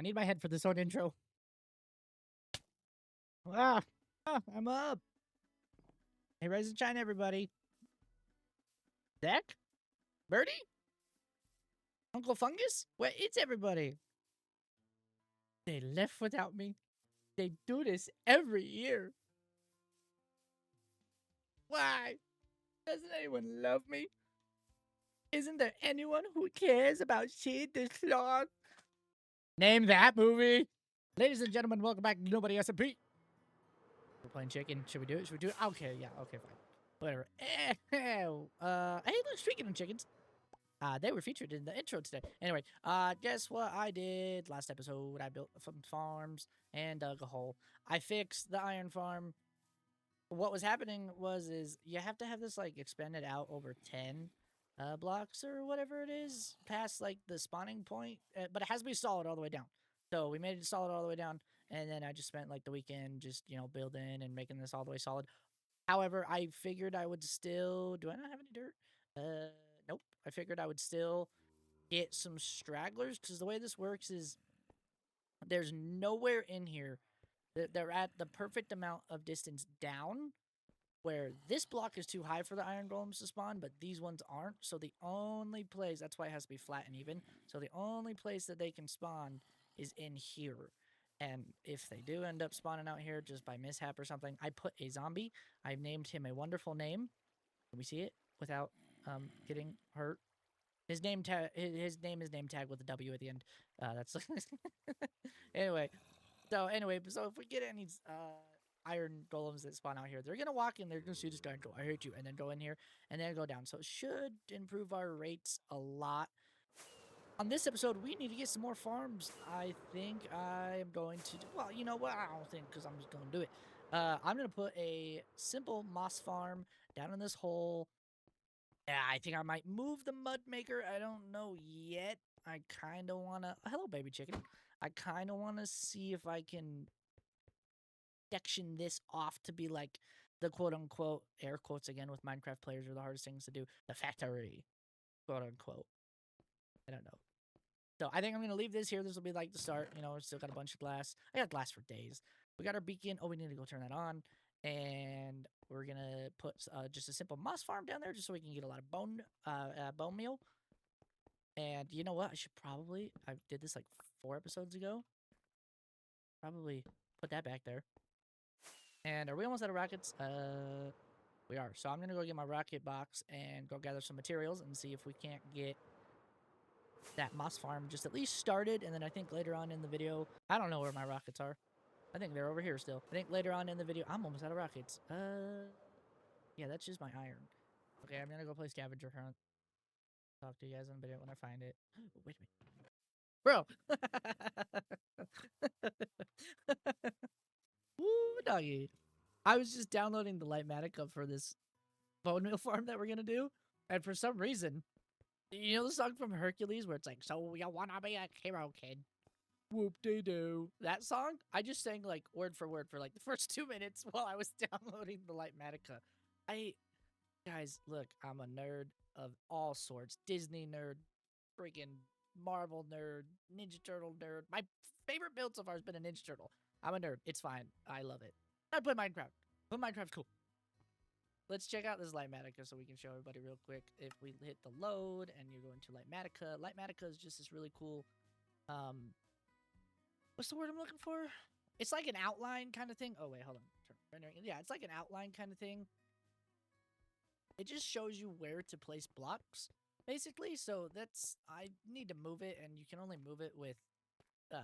I need my head for this own intro. I'm up. Hey, rise and shine, everybody. Deck? Birdie? Uncle Fungus? Well, it's everybody. They left without me. They do this every year. Why? Doesn't anyone love me? Isn't there anyone who cares about shit this long? Name that movie. Ladies and gentlemen, welcome back to Nobody SMP. We're playing chicken. Should we do it? Should we do it? Okay, yeah, okay, fine. Whatever. Hey, look, speaking of chickens, they were featured in the intro today. Anyway, guess what I did last episode? I built some farms and dug a hole. I fixed the iron farm. What was happening is you have to have this like expanded out over 10 blocks or whatever it is past like the spawning point, but it has to be solid all the way down. So we made it solid all the way down, and then I just spent like the weekend just building and making this all the way solid. However, I figured I would still. Do I not have any dirt? Nope. I figured I would still get some stragglers because the way this works is there's nowhere in here that they're at the perfect amount of distance down where this block is too high for the iron golems to spawn, but these ones aren't. So the only place, that's why it has to be flat and even. So the only place that they can spawn is in here. And if they do end up spawning out here just by mishap or something, I put a zombie. I've named him a wonderful name. Can we see it without getting hurt? His name is name tag with a W at the end. That's anyway. So if we get any iron golems that spawn out here, they're gonna walk in, they're gonna see this guy and go, "I hate you," and then go in here and then go down. So it should improve our rates a lot. On this episode, we need to get some more farms. I think I am going to do, well, you know what? I don't think, because I'm just going to do it. I'm going to put a simple moss farm down in this hole. Yeah, I think I might move the mud maker. I don't know yet. I kind of want to, hello, baby chicken. I kind of want to see if I can section this off to be like the quote unquote, air quotes again with Minecraft players are the hardest things to do, the factory, quote unquote. I don't know. So I think I'm going to leave this here. This will be like the start. We still got a bunch of glass. I got glass for days. We got our beacon. Oh, we need to go turn that on. And we're going to put just a simple moss farm down there just so we can get a lot of bone meal. And you know what? I did this like 4 episodes ago. Probably put that back there. And are we almost out of rockets? We are. So I'm going to go get my rocket box and go gather some materials and see if we can't get that moss farm just at least started, and then I think later on in the video, I don't know where my rockets are. I think they're over here still. I think later on in the video, I'm almost out of rockets. Yeah, that's just my iron. Okay, I'm gonna go play scavenger hunt. Talk to you guys in a minute when I find it. Oh, wait a minute. Bro! Woo, doggy. I was just downloading the Lightmatica for this bone meal farm that we're gonna do, and for some reason, you know the song from Hercules where it's like, "So you wanna be a hero, kid?" Whoop-de-doo. That song, I just sang like word for word for like the first 2 minutes while I was downloading the Lightmatica. Guys, look, I'm a nerd of all sorts. Disney nerd, freaking Marvel nerd, Ninja Turtle nerd. My favorite build so far has been a Ninja Turtle. I'm a nerd. It's fine. I love it. I play Minecraft. But Minecraft's cool. Let's check out this Lightmatica so we can show everybody real quick. If we hit the load and you go into Lightmatica, Lightmatica is just this really cool, what's the word I'm looking for? It's like an outline kind of thing. Oh, wait, hold on. Yeah, it's like an outline kind of thing. It just shows you where to place blocks, basically. So I need to move it, and you can only move it with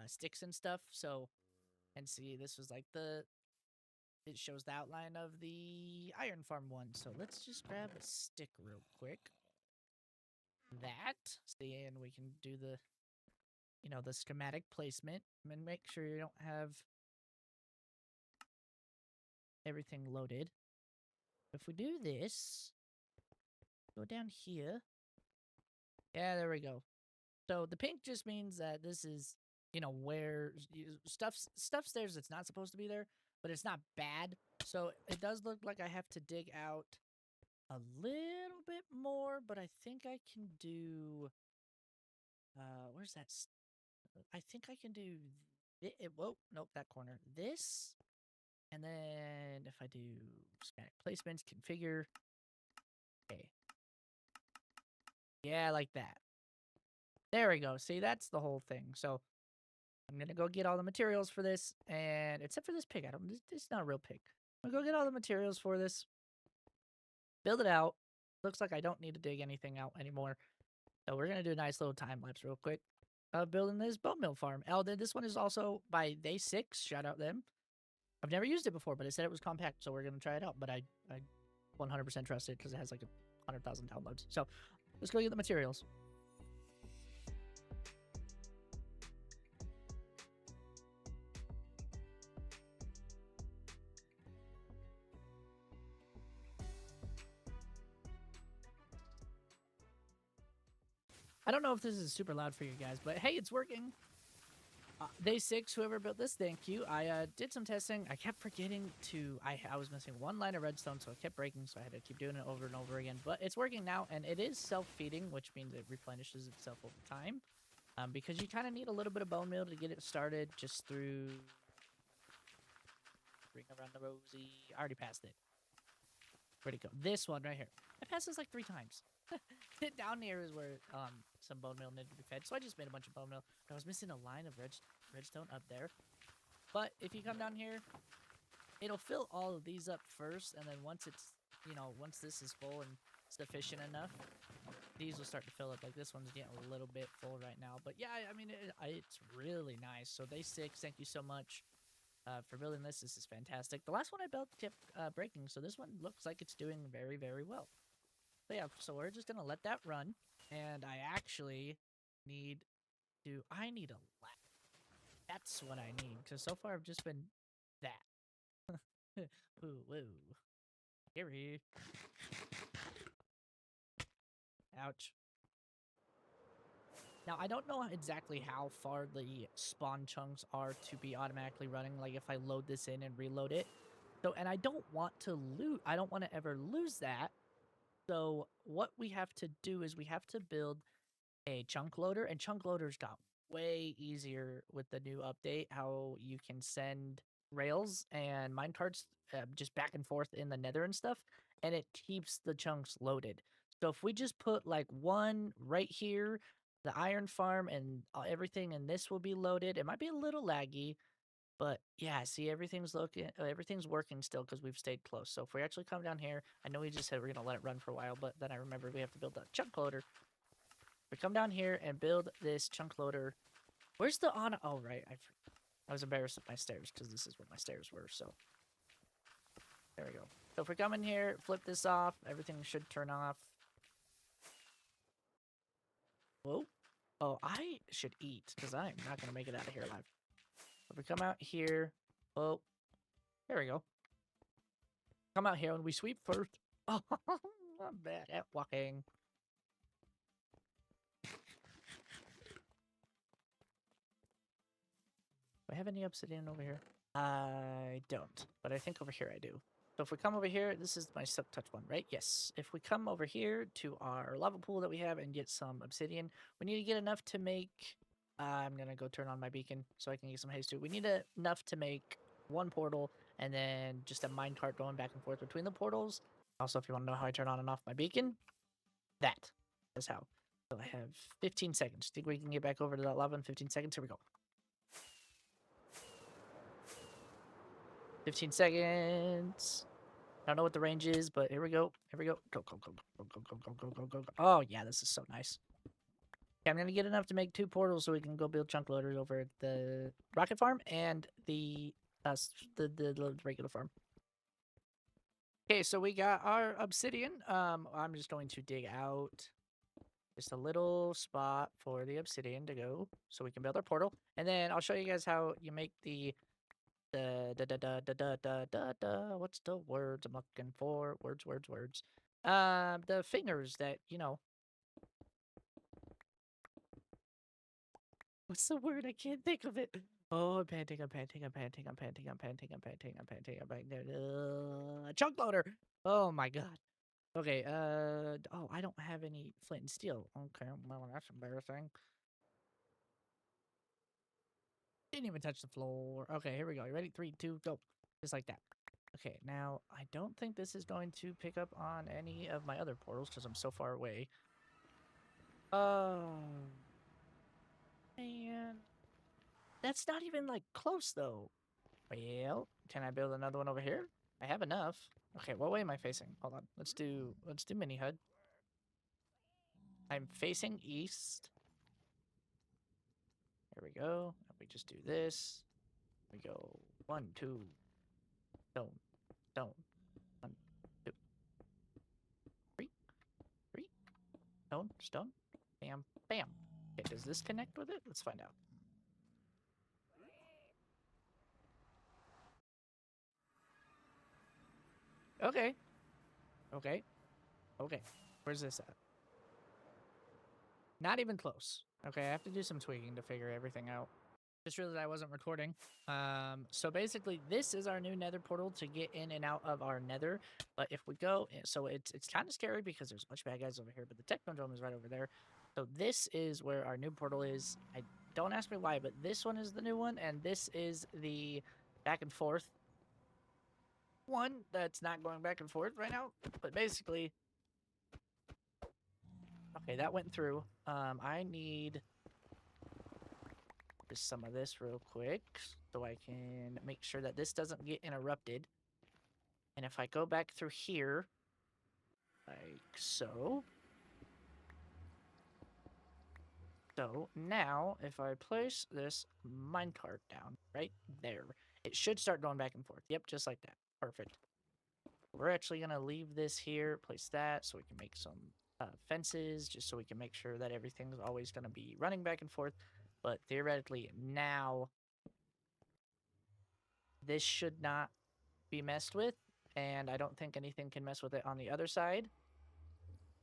sticks and stuff. So, and see, this was like it shows the outline of the iron farm one. So let's just grab a stick real quick. See, and we can do the schematic placement and make sure you don't have everything loaded. If we do this, go down here. Yeah, there we go. So the pink just means that this is, where stuff's there that's not supposed to be there, but it's not bad. So it does look like I have to dig out a little bit more, but I think I can do, where's that? I think I can do whoa, nope, that corner. This, and then if I do schematic placements, configure. Okay. Yeah, like that. There we go. See, that's the whole thing. So I'm gonna go get all the materials for this, and except for this pig, it's not a real pig. I'm gonna go get all the materials for this, build it out. Looks like I don't need to dig anything out anymore. So we're gonna do a nice little time lapse real quick of building this bone mill farm. Oh, this one is also by Day6. Shout out them. I've never used it before, but it said it was compact, so we're gonna try it out. But I 100% trust it because it has like 100,000 downloads. So let's go get the materials. I don't know if this is super loud for you guys, but hey, it's working. Day6, whoever built this, thank you. I did some testing. I kept forgetting to... I was missing one line of redstone, so it kept breaking, so I had to keep doing it over and over again. But it's working now, and it is self-feeding, which means it replenishes itself over time. Because you kind of need a little bit of bone meal to get it started, just through... Ring around the rosy. I already passed it. Where'd it go? This one right here. I passed this like 3 times. Down here is where some bone meal needed to be fed, so I just made a bunch of bone meal. I was missing a line of redstone up there. But if you come down here, it'll fill all of these up first, and then once it's, once this is full and sufficient enough, these will start to fill up. Like this one's getting a little bit full right now. But yeah, I mean, it's really nice. So Day6, thank you so much for building this. This is fantastic. The last one I built kept breaking, so this one looks like it's doing very, very well. But yeah, so we're just gonna let that run, and I actually need to... I need a ladder. That's what I need, because so far I've just been that. Ooh, woo. Scary. Ouch. Now, I don't know exactly how far the spawn chunks are to be automatically running, like if I load this in and reload it. So, and I don't want to I don't want to ever lose that. So what we have to do is we have to build a chunk loader, and chunk loaders got way easier with the new update, how you can send rails and minecarts just back and forth in the nether and stuff, and it keeps the chunks loaded. So if we just put like one right here, the iron farm and everything, and this will be loaded. It might be a little laggy, but yeah, see, everything's working still because we've stayed close. So if we actually come down here, I know we just said we're gonna let it run for a while, but then I remember we have to build a chunk loader. We come down here and build this chunk loader. Where's the on? Oh, right. I was embarrassed with my stairs because this is what my stairs were. So there we go. So if we come in here, flip this off, everything should turn off. Whoa. Oh, I should eat because I'm not going to make it out of here alive. If we come out here, oh, there we go. Come out here and we sweep first. Oh, I'm bad at walking. Do I have any obsidian over here? I don't, but I think over here I do. So if we come over here, this is my silk touch one, right? Yes. If we come over here to our lava pool that we have and get some obsidian, we need to get enough to make... I'm going to go turn on my beacon so I can get some haste too. We need enough to make one portal and then just a minecart going back and forth between the portals. Also, if you want to know how I turn on and off my beacon, that is how. So I have 15 seconds. Think we can get back over to that lava in 15 seconds? Here we go. 15 seconds. I don't know what the range is, but here we go. Here we go. Go, go, go, go, go, go, go, go, go, go, go. Oh, yeah, this is so nice. Okay, I'm going to get enough to make 2 portals so we can go build chunk loaders over at the rocket farm and the regular farm. Okay, so we got our obsidian. I'm just going to dig out just a little spot for the obsidian to go so we can build our portal. And then I'll show you guys how you make the what's the words I'm looking for? Words. The fingers that, what's the word? I can't think of it. Oh, I'm panting. Chunk loader. Oh my god. Okay, oh, I don't have any flint and steel. Okay, well, that's embarrassing. didn't even touch the floor. Okay, here we go. You ready? 3, 2, go. Just like that. Okay, now I don't think this is going to pick up on any of my other portals because I'm so far away. Oh, man. That's not even, like, close, though. Well, can I build another one over here? I have enough. Okay, what way am I facing? Hold on. Let's do mini HUD. I'm facing east. There we go. And we just do this. We go 1, 2. Stone. Stone. 1, 2. 3. 3. Stone. Stone. Bam. Bam. Okay, does this connect with it? Let's find out. Okay. Okay. Okay. Where's this at? Not even close. Okay, I have to do some tweaking to figure everything out. Just realized I wasn't recording. So basically, this is our new nether portal to get in and out of our nether. But if we go, so it's kind of scary because there's a bunch of bad guys over here, but the Technodrome is right over there. So this is where our new portal is. Don't ask me why, but this one is the new one, and this is the back and forth one that's not going back and forth right now. But basically, okay, that went through. I need just some of this real quick so I can make sure that this doesn't get interrupted. And if I go back through here, like so. So now, if I place this minecart down right there, it should start going back and forth. Yep, just like that. Perfect. We're actually going to leave this here, place that, so we can make some fences, just so we can make sure that everything's always going to be running back and forth. But theoretically, now, this should not be messed with, and I don't think anything can mess with it on the other side.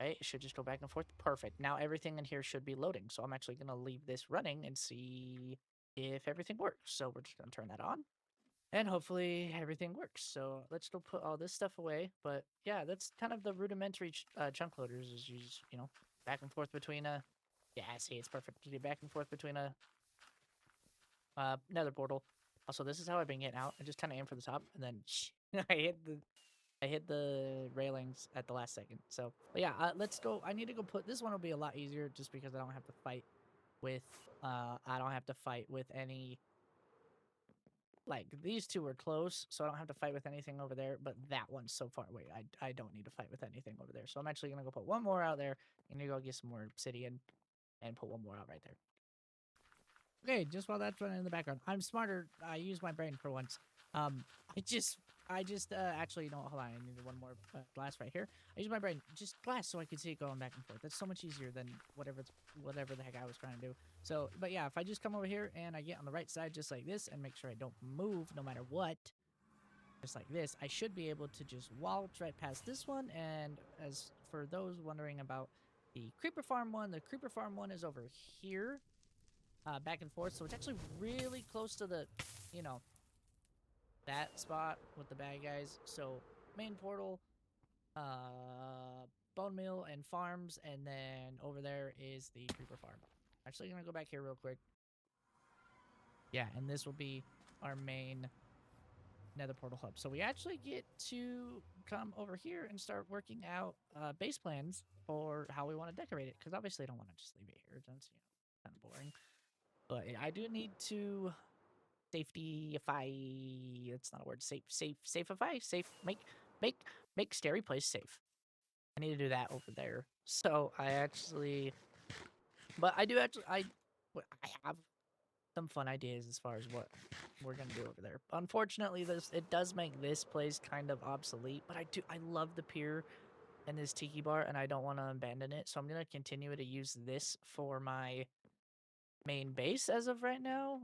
Right? It should just go back and forth. Perfect. Now everything in here should be loading. So I'm actually going to leave this running and see if everything works. So we're just going to turn that on. And hopefully everything works. So let's go put all this stuff away. But yeah, that's kind of the rudimentary chunk loaders is you just, back and forth between a... Yeah, see, it's perfect. Back and forth between a nether portal. Also, this is how I've been getting out. I just kind of aim for the top and then I hit the railings at the last second. So, but yeah, let's go. I need to go put... This one will be a lot easier just because I don't have to fight with... any... Like, these two are close, so I don't have to fight with anything over there. But that one's so far away. I don't need to fight with anything over there. So I'm actually going to go put one more out there. I'm going to go get some more obsidian and put one more out right there. Okay, just while that's running in the background, I'm smarter. I use my brain for once. I just actually, hold on. I needed one more glass right here. I use my brain, just glass, so I could see it going back and forth. That's so much easier than whatever the heck I was trying to do. So, but yeah, if I just come over here and I get on the right side just like this and make sure I don't move no matter what, just like this, I should be able to just waltz right past this one. And as for those wondering about the creeper farm one, the creeper farm one is over here. Back and forth, so it's actually really close to the, that spot with the bad guys. So main portal, bone meal and farms, and then over there is the creeper farm. Actually, gonna go back here real quick. Yeah, and this will be our main nether portal hub. So we actually get to come over here and start working out base plans for how we want to decorate it, because obviously I don't want to just leave it here. That's kind of boring. But I do need to safetyify. That's not a word. Safeify. Make Starry Place safe. I need to do that over there. So I actually, but I have some fun ideas as far as what we're gonna do over there. Unfortunately, it does make this place kind of obsolete. But I love the pier and this tiki bar, and I don't want to abandon it. So I'm gonna continue to use this for my main base as of right now.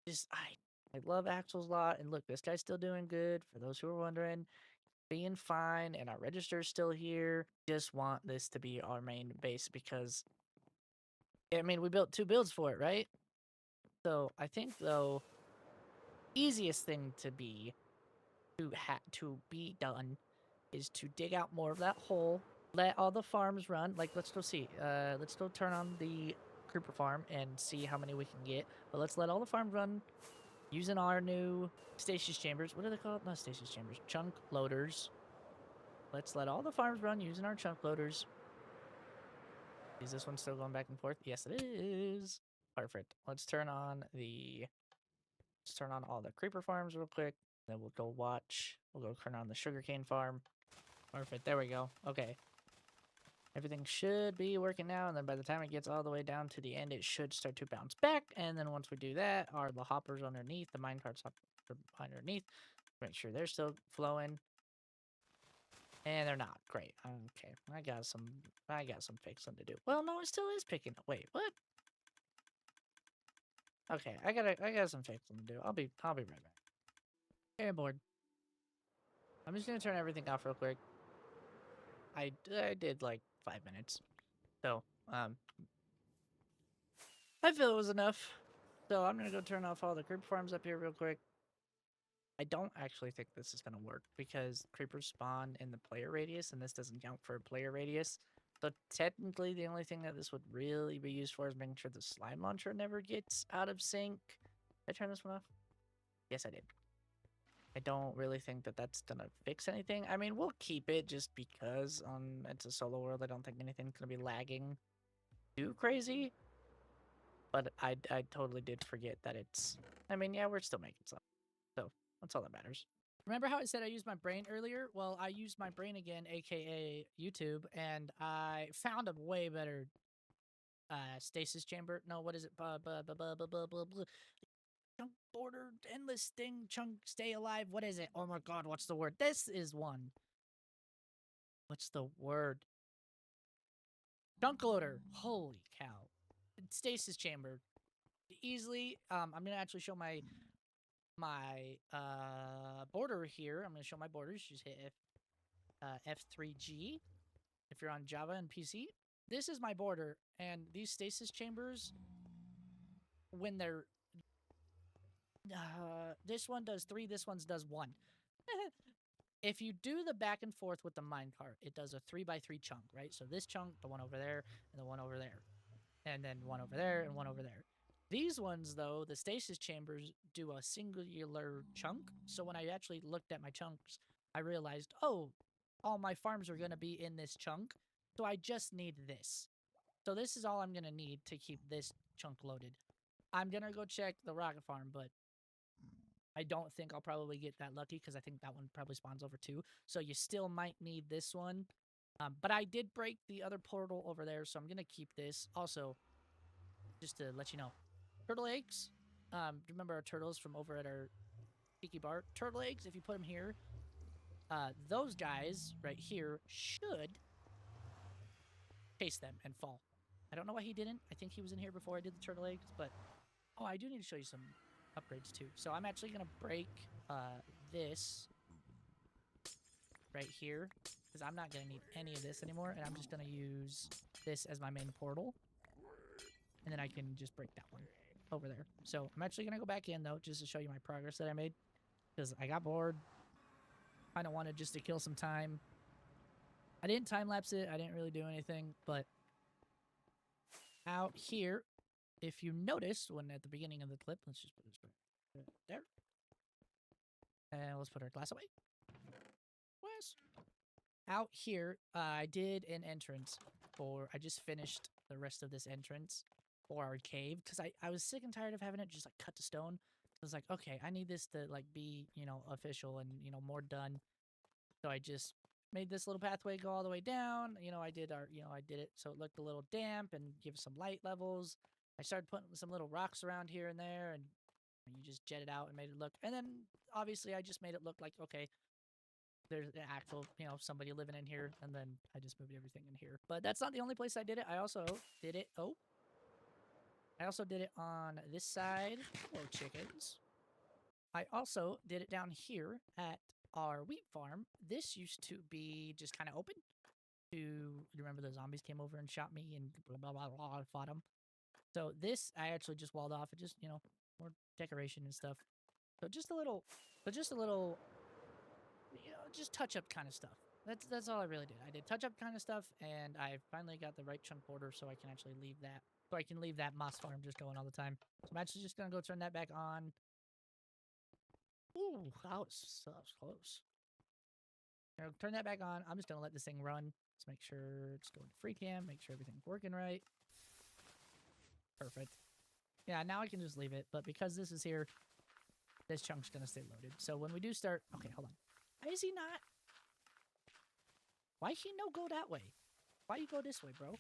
I love Axel's lot, and look, this guy's still doing good. For those who are wondering, being fine, and our register's still here. Just want this to be our main base because, I mean, we built 2 builds for it, right? So I think though, easiest thing to be done is to dig out more of that hole, let all the farms run. Like, let's go see. Let's go turn on the creeper farm and see how many we can get. But let's let all the farms run using our new stasis chambers. What are they called? Not stasis chambers. Chunk loaders. Let's let all the farms run using our chunk loaders. Is this one still going back and forth? Yes, it is. Perfect. Let's turn on all the creeper farms real quick. Then we'll go watch. We'll go turn on the sugarcane farm. Perfect. There we go. Okay. Everything should be working now, and then by the time it gets all the way down to the end, it should start to bounce back. And then once we do that, are the hoppers underneath, the minecarts underneath. Make sure they're still flowing. And they're not. Great. Okay. I got some fixing to do. Well, no, it still is picking up. Wait, what? Okay, I got some fixing to do. I'll be right back. Okay, I'm bored. I'm just gonna turn everything off real quick. I did like 5 minutes. So, I feel it was enough. So I'm gonna go turn off all the creeper farms up here real quick. I don't actually think this is gonna work because creepers spawn in the player radius and this doesn't count for a player radius. So technically the only thing that this would really be used for is making sure the slime launcher never gets out of sync. Did I turn this one off? Yes, I did. I don't really think that that's gonna fix anything. I mean, we'll keep it just because it's a solo world. I don't think anything's gonna be lagging too crazy. But I totally did forget that it's... I mean, yeah, we're still making some. So, that's all that matters. Remember how I said I used my brain earlier? Well, I used my brain again, aka YouTube, and I found a way better stasis chamber. No, what is it? Chunk border, endless thing, chunk stay alive. What is it? Oh my god, what's the word? This is one. What's the word? Chunk loader. Holy cow. Stasis chamber. Easily, I'm gonna actually show my border here. I'm gonna show my borders. Just hit F3G if you're on Java and PC. This is my border, and these stasis chambers, when they're this one does 3, this one does 1. If you do the back and forth with the minecart, it does a 3x3 chunk, right? So this chunk, the one over there, and the one over there, and then one over there, and one over there. These ones, though, the stasis chambers do a singular chunk. So when I actually looked at my chunks, I realized, oh, all my farms are going to be in this chunk. So I just need this. So this is all I'm going to need to keep this chunk loaded. I'm going to go check the rocket farm, but I don't think I'll probably get that lucky because I think that one probably spawns over 2. So you still might need this one. But I did break the other portal over there, so I'm going to keep this. Also, just to let you know, turtle eggs. Remember our turtles from over at our Tiki Bar? Turtle eggs, if you put them here, those guys right here should chase them and fall. I don't know why he didn't. I think he was in here before I did the turtle eggs, but... Oh, I do need to show you some upgrades too. So I'm actually going to break this right here because I'm not going to need any of this anymore, and I'm just going to use this as my main portal. And then I can just break that one over there. So I'm actually going to go back in, though, just to show you my progress that I made. Because I got bored. Kind of wanted just to kill some time. I didn't time-lapse it. I didn't really do anything. But out here, if you noticed, when at the beginning of the clip, let's just put this right there. And let's put our glass away. Glass. Out here, I did an entrance for... I just finished the rest of this entrance for our cave because I was sick and tired of having it just like cut to stone. I was like, okay, I need this to like be, you know, official and, you know, more done. So I just made this little pathway go all the way down. You know, I did it so it looked a little damp and give some light levels. I started putting some little rocks around here and there, and you just jet it out and made it look. And then obviously I just made it look like, okay, there's an actual, you know, somebody living in here, and then I just moved everything in here. But that's not the only place I did it. I also did it. Oh. I also did it on this side. Hello, chickens. I also did it down here at our wheat farm. This used to be just kind of open. You remember the zombies came over and shot me and blah, blah, blah, blah, fought them. So this, I actually just walled off. It just, you know, more decoration and stuff. So just a little, you know, just touch-up kind of stuff. That's all I really did. I did touch-up kind of stuff, and I finally got the right chunk border so I can actually leave that so I can leave that moss farm just going all the time. So I'm actually just gonna go turn that back on. Ooh, that was close. Turn that back on. I'm just gonna let this thing run. Let's make sure it's going to free cam. Make sure everything's working right. Perfect. Yeah, now I can just leave it. But because this is here, this chunk's gonna stay loaded. So when we do start, okay, hold on. Why is he not? Why he no go that way? Why you go this way, bro?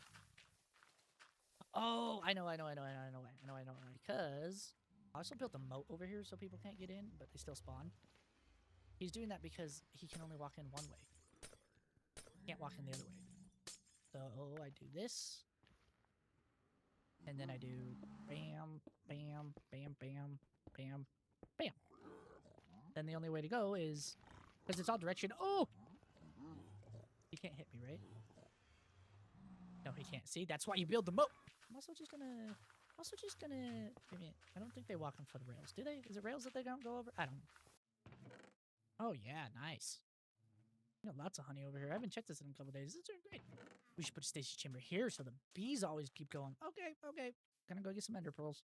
Oh, I know. Because I also built a moat over here so people can't get in, but they still spawn. He's doing that because he can only walk in one way. Can't walk in the other way. So I do this. And then I do bam, bam, bam, bam, bam, bam. Then the only way to go is, because it's all direction. Oh! He can't hit me, right? No, he can't. See, that's why you build the moat. I'm also just gonna, wait a minute. I don't think they walk on for the rails, do they? Is it rails that they don't go over? I don't know. Oh yeah, nice. We got lots of honey over here. I haven't checked this in a couple days. This is doing great. We should put a stasis chamber here so the bees always keep going. Okay. Gonna go get some ender pearls.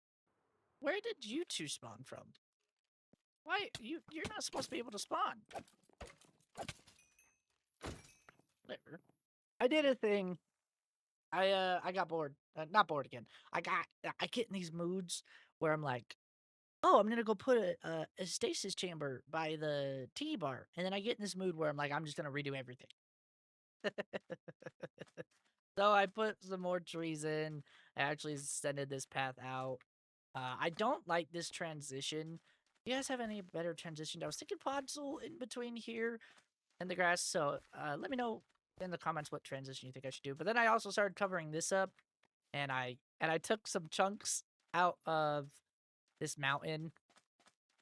Where did you two spawn from? Why? You're not supposed to be able to spawn. Whatever. I did a thing. I got bored. Not bored again. I get in these moods where I'm like, oh, I'm gonna go put a stasis chamber by the tea bar, and then I get in this mood where I'm like, I'm just gonna redo everything. So I put some more trees in. I actually extended this path out. I don't like this transition. You guys have any better transition? I was thinking Podzol in between here and the grass. So let me know in the comments what transition you think I should do. But then I also started covering this up, and I took some chunks out of this mountain.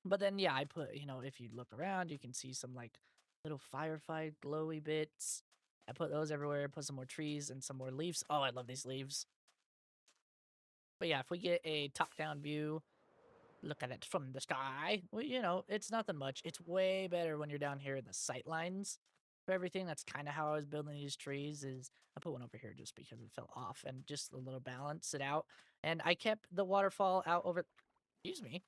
But then yeah, I put, if you look around, you can see some like little firefly glowy bits. I put those everywhere, put some more trees and some more leaves. Oh, I love these leaves. But yeah, if we get a top-down view, look at it from the sky, well, it's nothing much. It's way better when you're down here in the sight lines for everything. That's kind of how I was building these trees. Is I put one over here just because it fell off and just a little balance it out. And I kept the waterfall out over, excuse me,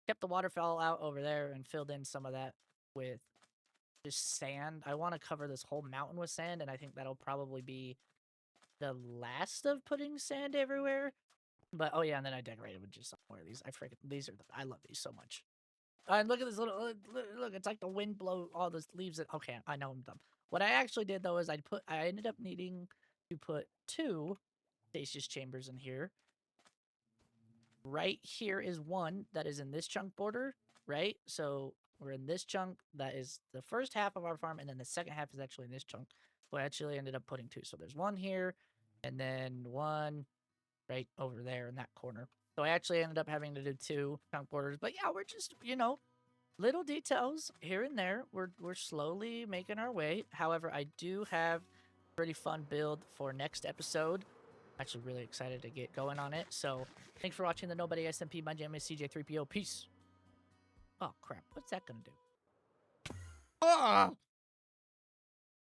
kept the waterfall out over there and filled in some of that with just sand. I want to cover this whole mountain with sand, and I think that'll probably be the last of putting sand everywhere. But oh yeah, and then I decorated with just some more of these. I love these so much. And look at this little look. It's like the wind blow all those leaves. Okay, I know I'm dumb. What I actually did though is I ended up needing to put 2 stasis chambers in here. Right here is one that is in this chunk border, right? So we're in this chunk. That is the first half of our farm, and then the second half is actually in this chunk. So I actually ended up putting 2. So there's one here, and then one right over there in that corner. So I actually ended up having to do 2 chunk borders. But yeah, we're just, little details here and there. We're slowly making our way. However, I do have a pretty fun build for next episode. Actually really excited to get going on it. So thanks for watching the Nobody SMP. My name is CJ3PO. Peace. Oh crap, what's that gonna do? Ah!